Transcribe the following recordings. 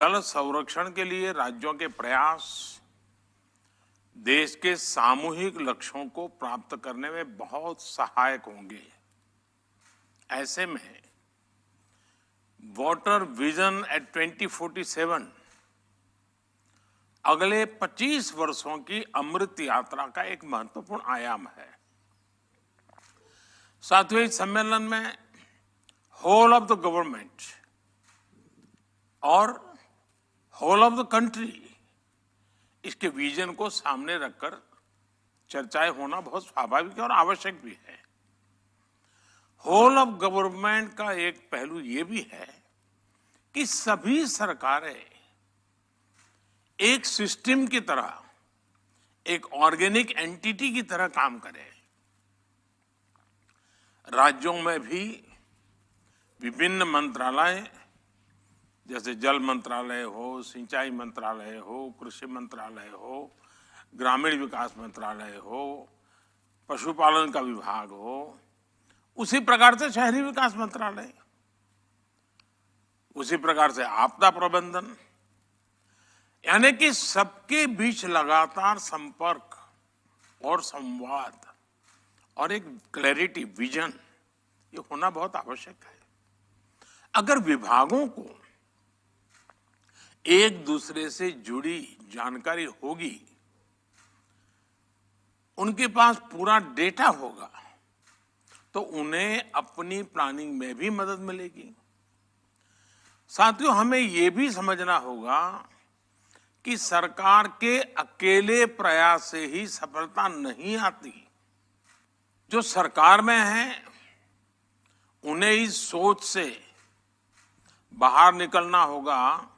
जल संरक्षण के लिए राज्यों के प्रयास देश के सामूहिक लक्ष्यों को प्राप्त करने में बहुत सहायक होंगे। ऐसे में वाटर विजन एट 2047 अगले 25 वर्षों की अमृत यात्रा का एक महत्वपूर्ण आयाम है। साथियों, इस सम्मेलन में होल ऑफ द गवर्नमेंट और होल ऑफ द कंट्री इसके विजन को सामने रखकर चर्चाएं होना बहुत स्वाभाविक और आवश्यक भी है। होल ऑफ गवर्नमेंट का एक पहलू ये भी है कि सभी सरकारें एक सिस्टम की तरह, एक ऑर्गेनिक एंटिटी की तरह काम करें। राज्यों में भी विभिन्न मंत्रालय जैसे जल मंत्रालय हो, सिंचाई मंत्रालय हो, कृषि मंत्रालय हो, ग्रामीण विकास मंत्रालय हो, पशुपालन का विभाग हो, उसी प्रकार से शहरी विकास मंत्रालय, उसी प्रकार से आपदा प्रबंधन, यानी कि सबके बीच लगातार संपर्क और संवाद और एक क्लैरिटी, विजन, ये होना बहुत आवश्यक है। अगर विभागों को एक दूसरे से जुड़ी जानकारी होगी, उनके पास पूरा डेटा होगा, तो उन्हें अपनी प्लानिंग में भी मदद मिलेगी। साथियों, हमें ये भी समझना होगा कि सरकार के अकेले प्रयास से ही सफलता नहीं आती। जो सरकार में है उन्हें इस सोच से बाहर निकलना होगा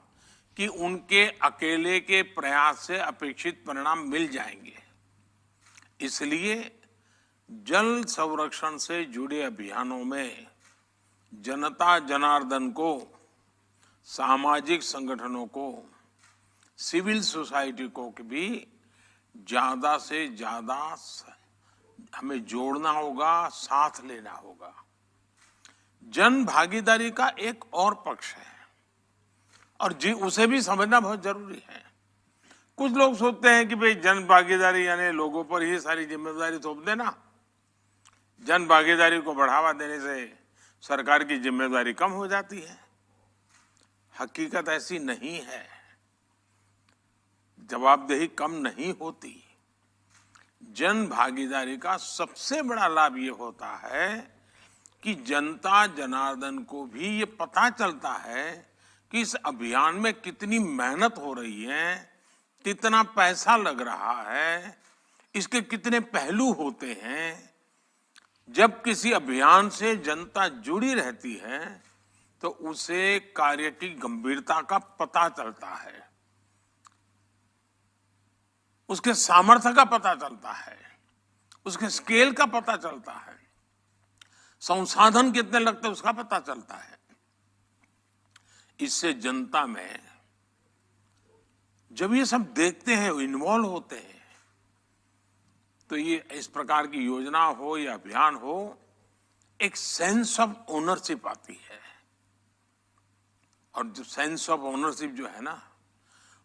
कि उनके अकेले के प्रयास से अपेक्षित परिणाम मिल जाएंगे। इसलिए जल संरक्षण से जुड़े अभियानों में जनता जनार्दन को, सामाजिक संगठनों को, सिविल सोसाइटी को भी ज्यादा से ज्यादा हमें जोड़ना होगा, साथ लेना होगा। जन भागीदारी का एक और पक्ष है और उसे भी समझना बहुत जरूरी है। कुछ लोग सोचते हैं कि भाई जन भागीदारी यानी लोगों पर ही सारी जिम्मेदारी थोप देना, जन भागीदारी को बढ़ावा देने से सरकार की जिम्मेदारी कम हो जाती है। हकीकत ऐसी नहीं है, जवाबदेही कम नहीं होती। जन भागीदारी का सबसे बड़ा लाभ ये होता है कि जनता जनार्दन को भी ये पता चलता है कि इस अभियान में कितनी मेहनत हो रही है, कितना पैसा लग रहा है, इसके कितने पहलू होते हैं। जब किसी अभियान से जनता जुड़ी रहती है तो उसे कार्य की गंभीरता का पता चलता है, उसके सामर्थ्य का पता चलता है, उसके स्केल का पता चलता है, संसाधन कितने लगते हैं उसका पता चलता है। इससे जनता में जब ये सब देखते हैं, इन्वॉल्व होते हैं, तो ये इस प्रकार की योजना हो या अभियान हो, एक सेंस ऑफ ओनरशिप आती है। और जो सेंस ऑफ ओनरशिप जो है ना,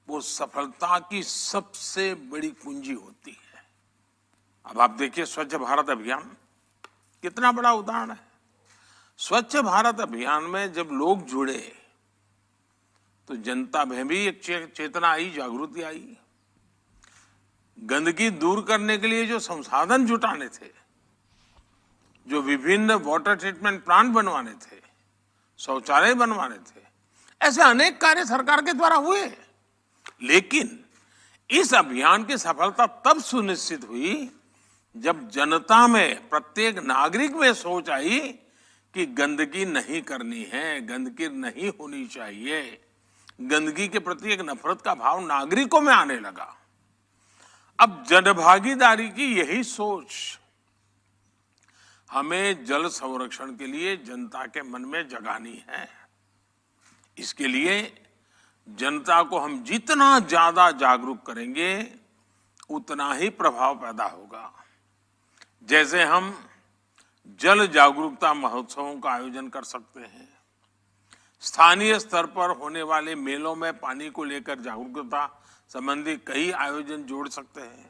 वो सफलता की सबसे बड़ी कुंजी होती है। अब आप देखिए, स्वच्छ भारत अभियान कितना बड़ा उदाहरण है। स्वच्छ भारत अभियान में जब लोग जुड़े तो जनता में भी एक चेतना आई, जागृति आई। गंदगी दूर करने के लिए जो संसाधन जुटाने थे, जो विभिन्न वाटर ट्रीटमेंट प्लांट बनवाने थे, शौचालय बनवाने थे, ऐसे अनेक कार्य सरकार के द्वारा हुए। लेकिन इस अभियान की सफलता तब सुनिश्चित हुई जब जनता में, प्रत्येक नागरिक में सोच आई कि गंदगी नहीं करनी है, गंदगी नहीं होनी चाहिए। गंदगी के प्रति एक नफरत का भाव नागरिकों में आने लगा। अब जनभागीदारी की यही सोच हमें जल संरक्षण के लिए जनता के मन में जगानी है। इसके लिए जनता को हम जितना ज्यादा जागरूक करेंगे उतना ही प्रभाव पैदा होगा। जैसे हम जल जागरूकता महोत्सवों का आयोजन कर सकते हैं, स्थानीय स्तर पर होने वाले मेलों में पानी को लेकर जागरूकता संबंधी कई आयोजन जोड़ सकते हैं।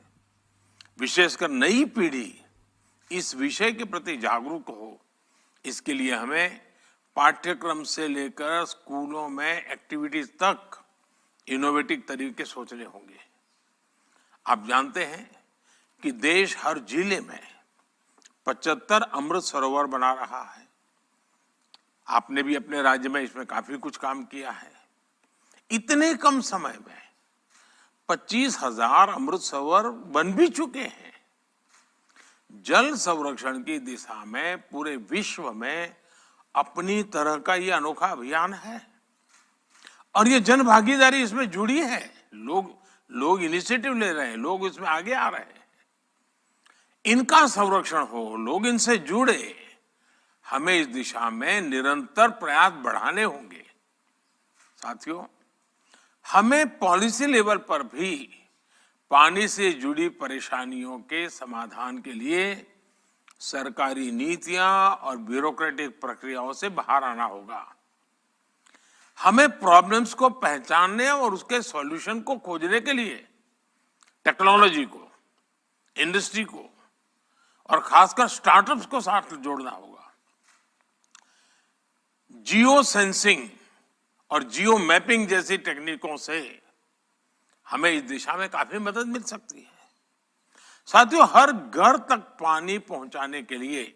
विशेषकर नई पीढ़ी इस विषय के प्रति जागरूक हो, इसके लिए हमें पाठ्यक्रम से लेकर स्कूलों में एक्टिविटीज तक इनोवेटिव तरीके सोचने होंगे। आप जानते हैं कि देश हर जिले में 75 अमृत सरोवर बना रहा है। आपने भी अपने राज्य में इसमें काफी कुछ काम किया है। इतने कम समय में 25,000 अमृत सरोवर बन भी चुके हैं। जल संरक्षण की दिशा में पूरे विश्व में अपनी तरह का ये अनोखा अभियान है और ये जन भागीदारी इसमें जुड़ी है। लोग इनिशिएटिव ले रहे हैं, लोग इसमें आगे आ रहे हैं। इनका संरक्षण हो, लोग इनसे जुड़े, हमें इस दिशा में निरंतर प्रयास बढ़ाने होंगे। साथियों, हमें पॉलिसी लेवल पर भी पानी से जुड़ी परेशानियों के समाधान के लिए सरकारी नीतियां और ब्यूरोक्रेटिक प्रक्रियाओं से बाहर आना होगा। हमें प्रॉब्लम्स को पहचानने और उसके सॉल्यूशन को खोजने के लिए टेक्नोलॉजी को, इंडस्ट्री को और खासकर स्टार्टअप्स को साथ जोड़ना होगा। जियो सेंसिंग और जियो मैपिंग जैसी टेक्निकों से हमें इस दिशा में काफी मदद मिल सकती है। साथियों, हर घर तक पानी पहुंचाने के लिए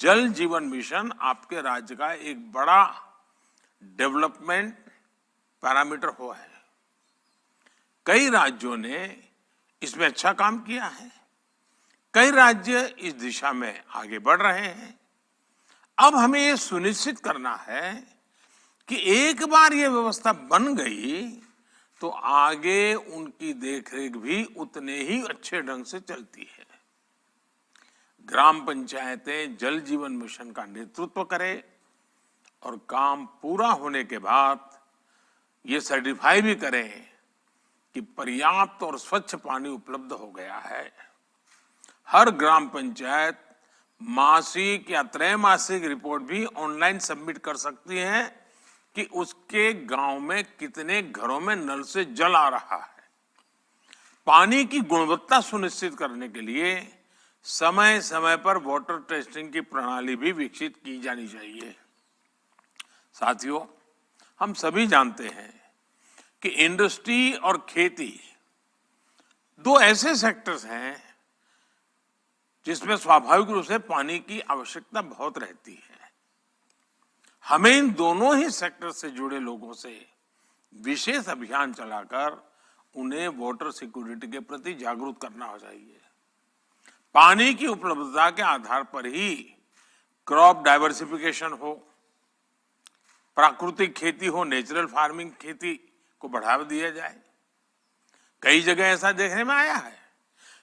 जल जीवन मिशन आपके राज्य का एक बड़ा डेवलपमेंट पैरामीटर हुआ है। कई राज्यों ने इसमें अच्छा काम किया है। कई राज्य इस दिशा में आगे बढ़ रहे हैं। अब हमें ये सुनिश्चित करना है कि एक बार ये व्यवस्था बन गई तो आगे उनकी देखरेख भी उतने ही अच्छे ढंग से चलती है। ग्राम पंचायतें जल जीवन मिशन का नेतृत्व करें और काम पूरा होने के बाद ये सर्टिफाई भी करें कि पर्याप्त और स्वच्छ पानी उपलब्ध हो गया है। हर ग्राम पंचायत मासिक या त्रैमासिक रिपोर्ट भी ऑनलाइन सबमिट कर सकती है कि उसके गांव में कितने घरों में नल से जल आ रहा है। पानी की गुणवत्ता सुनिश्चित करने के लिए समय समय पर वाटर टेस्टिंग की प्रणाली भी विकसित की जानी चाहिए। साथियों, हम सभी जानते हैं कि इंडस्ट्री और खेती दो ऐसे सेक्टर्स हैं जिसमें स्वाभाविक रूप से पानी की आवश्यकता बहुत रहती है। हमें इन दोनों ही सेक्टर से जुड़े लोगों से विशेष अभियान चलाकर उन्हें वाटर सिक्योरिटी के प्रति जागरूक करना हो चाहिए। पानी की उपलब्धता के आधार पर ही क्रॉप डाइवर्सिफिकेशन हो, प्राकृतिक खेती हो, नेचुरल फार्मिंग खेती को बढ़ावा दिया जाए। कई जगह ऐसा देखने में आया है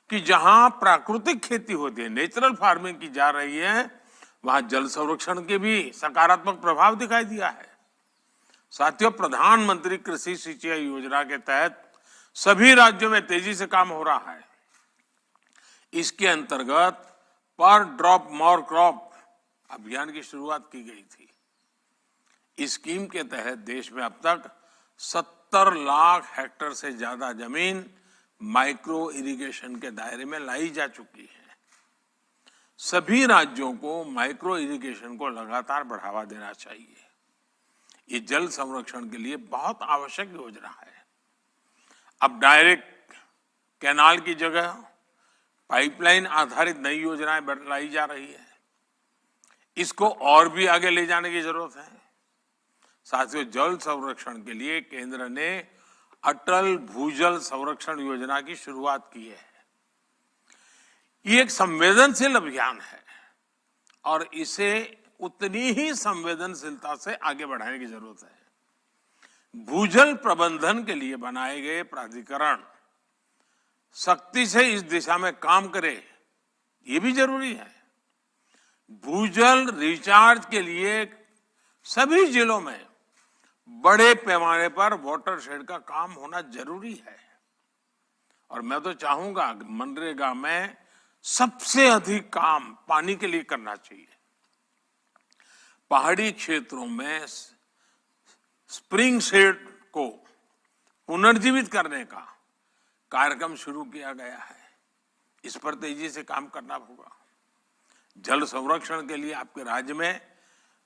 कि जहां प्राकृतिक खेती होती है, नेचुरल फार्मिंग की जा रही है, वहां जल संरक्षण के भी सकारात्मक प्रभाव दिखाई दिया है। साथियों, प्रधानमंत्री कृषि सिंचाई योजना के तहत सभी राज्यों में तेजी से काम हो रहा है। इसके अंतर्गत पर ड्रॉप मोर क्रॉप अभियान की शुरुआत की गई थी। इस स्कीम के तहत देश में अब तक 70 लाख हेक्टेयर से ज्यादा जमीन माइक्रो इरिगेशन के दायरे में लाई जा चुकी है। सभी राज्यों को माइक्रो इरिगेशन को लगातार बढ़ावा देना चाहिए। ये जल संरक्षण के लिए बहुत आवश्यक योजना है। अब डायरेक्ट कैनाल की जगह पाइपलाइन आधारित नई योजनाएं लाई जा रही है। इसको और भी आगे ले जाने की जरूरत है। साथियों, जल संरक्षण के लिए केंद्र ने अटल भूजल संरक्षण योजना की शुरुआत की है। ये एक संवेदनशील अभियान है और इसे उतनी ही संवेदनशीलता से आगे बढ़ाने की जरूरत है। भूजल प्रबंधन के लिए बनाए गए प्राधिकरण सख्ती से इस दिशा में काम करे, ये भी जरूरी है। भूजल रिचार्ज के लिए सभी जिलों में बड़े पैमाने पर वाटर शेड का काम होना जरूरी है। और मैं तो चाहूंगा कि मनरेगा में सबसे अधिक काम पानी के लिए करना चाहिए। पहाड़ी क्षेत्रों में स्प्रिंग सीड को पुनर्जीवित करने का कार्यक्रम शुरू किया गया है। इस पर तेजी से काम करना होगा। जल संरक्षण के लिए आपके राज्य में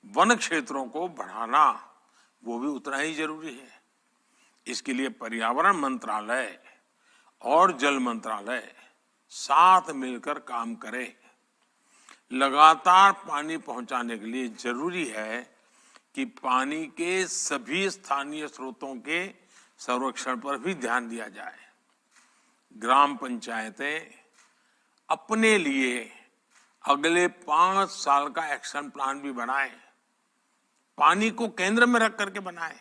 वन क्षेत्रों को बढ़ाना वो भी उतना ही जरूरी है। इसके लिए पर्यावरण मंत्रालय और जल मंत्रालय साथ मिलकर काम करें। लगातार पानी पहुंचाने के लिए जरूरी है कि पानी के सभी स्थानीय स्रोतों के संरक्षण पर भी ध्यान दिया जाए। ग्राम पंचायतें अपने लिए अगले 5 साल का एक्शन प्लान भी बनाएं। पानी को केंद्र में रख करके बनाएं,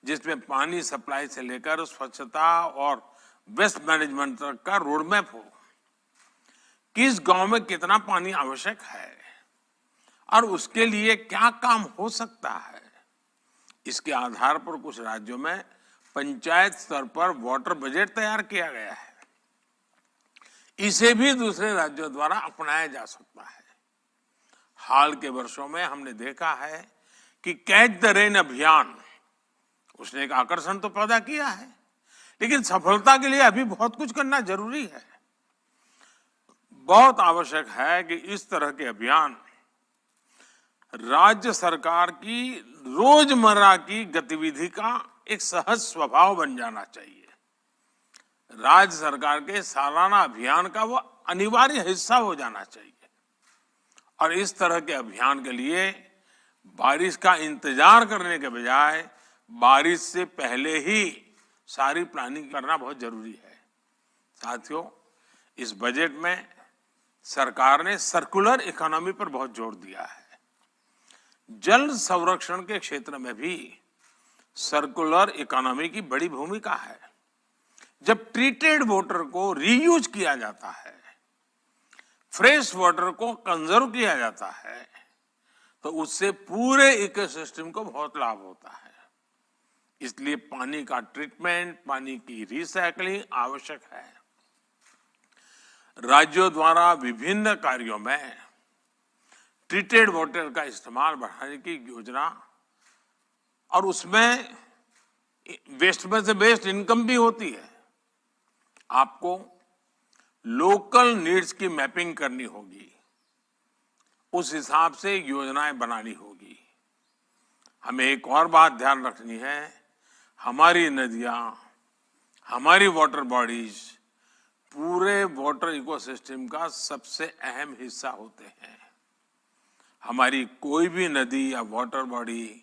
जिसमें पानी सप्लाई से लेकर स्वच्छता और वेस्ट मैनेजमेंट तक का रोड मैप हो। किस गांव में कितना पानी आवश्यक है और उसके लिए क्या काम हो सकता है, इसके आधार पर कुछ राज्यों में पंचायत स्तर पर वाटर बजट तैयार किया गया है। इसे भी दूसरे राज्यों द्वारा अपनाया जा सकता है। हाल के वर्षों में हमने देखा है कि कैच द रेन अभियान उसने एक आकर्षण तो पैदा किया है, लेकिन सफलता के लिए अभी बहुत कुछ करना जरूरी है। बहुत आवश्यक है कि इस तरह के अभियान राज्य सरकार की रोजमर्रा की गतिविधि का एक सहज स्वभाव बन जाना चाहिए। राज्य सरकार के सालाना अभियान का वो अनिवार्य हिस्सा हो जाना चाहिए। और इस तरह के अभियान के लिए बारिश का इंतजार करने के बजाय बारिश से पहले ही सारी प्लानिंग करना बहुत जरूरी है। साथियों, इस बजट में सरकार ने सर्कुलर इकोनॉमी पर बहुत जोर दिया है। जल संरक्षण के क्षेत्र में भी सर्कुलर इकोनॉमी की बड़ी भूमिका है। जब ट्रीटेड वाटर को रीयूज किया जाता है, फ्रेश वाटर को कंजर्व किया जाता है, तो उससे पूरे इकोसिस्टम को बहुत लाभ होता है। इसलिए पानी का ट्रीटमेंट, पानी की रिसाइकलिंग आवश्यक है। राज्यों द्वारा विभिन्न कार्यों में ट्रीटेड वाटर का इस्तेमाल बढ़ाने की योजना और उसमें वेस्ट में से बेस्ट इनकम भी होती है। आपको लोकल नीड्स की मैपिंग करनी होगी, उस हिसाब से योजनाएं बनानी होगी। हमें एक और बात ध्यान रखनी है, हमारी नदियां, हमारी वाटर बॉडीज पूरे वाटर इकोसिस्टम का सबसे अहम हिस्सा होते हैं। हमारी कोई भी नदी या वाटर बॉडी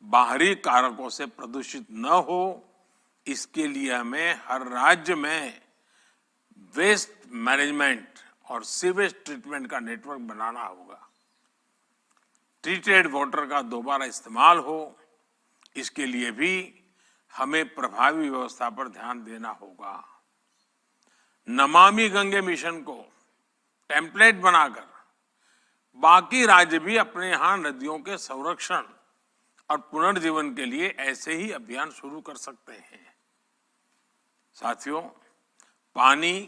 बाहरी कारकों से प्रदूषित न हो, इसके लिए हमें हर राज्य में वेस्ट मैनेजमेंट और सीवेज ट्रीटमेंट का नेटवर्क बनाना होगा। ट्रीटेड वाटर का दोबारा इस्तेमाल हो, इसके लिए भी हमें प्रभावी व्यवस्था पर ध्यान देना होगा। नमामि गंगे मिशन को टेम्पलेट बनाकर बाकी राज्य भी अपने यहां नदियों के संरक्षण और पुनर्जीवन के लिए ऐसे ही अभियान शुरू कर सकते हैं। साथियों, पानी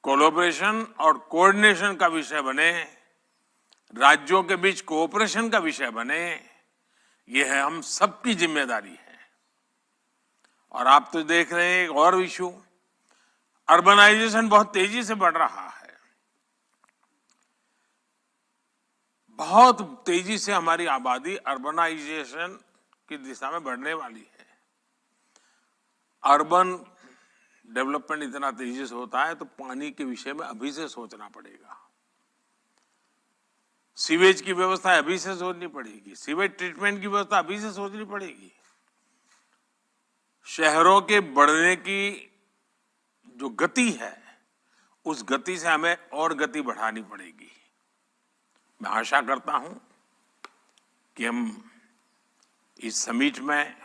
कोलैबोरेशन और कोऑर्डिनेशन का विषय बने, राज्यों के बीच कोऑपरेशन का विषय बने, यह है हम सबकी जिम्मेदारी है। और आप तो देख रहे हैं एक और इशू, अर्बनाइजेशन बहुत तेजी से बढ़ रहा है। बहुत तेजी से हमारी आबादी अर्बनाइजेशन की दिशा में बढ़ने वाली है। अर्बन डेवलपमेंट इतना तेजी से होता है तो पानी के विषय में अभी से सोचना पड़ेगा। सीवेज की व्यवस्था अभी से सोचनी पड़ेगी, सीवेज ट्रीटमेंट की व्यवस्था अभी से सोचनी पड़ेगी। शहरों के बढ़ने की जो गति है, उस गति से हमें और गति बढ़ानी पड़ेगी। मैं आशा करता हूं कि हम इस समिट में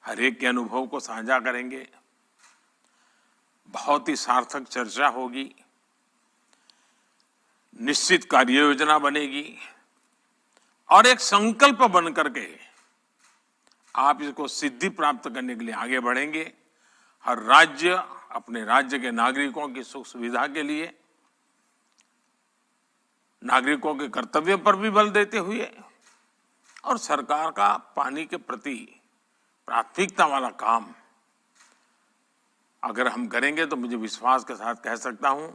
हर एक के अनुभव को साझा करेंगे, बहुत ही सार्थक चर्चा होगी, निश्चित कार्य योजना बनेगी और एक संकल्प बन करके आप इसको सिद्धि प्राप्त करने के लिए आगे बढ़ेंगे। हर राज्य अपने राज्य के नागरिकों की सुख सुविधा के लिए, नागरिकों के कर्तव्य पर भी बल देते हुए और सरकार का पानी के प्रति प्राथमिकता वाला काम अगर हम करेंगे तो मुझे विश्वास के साथ कह सकता हूं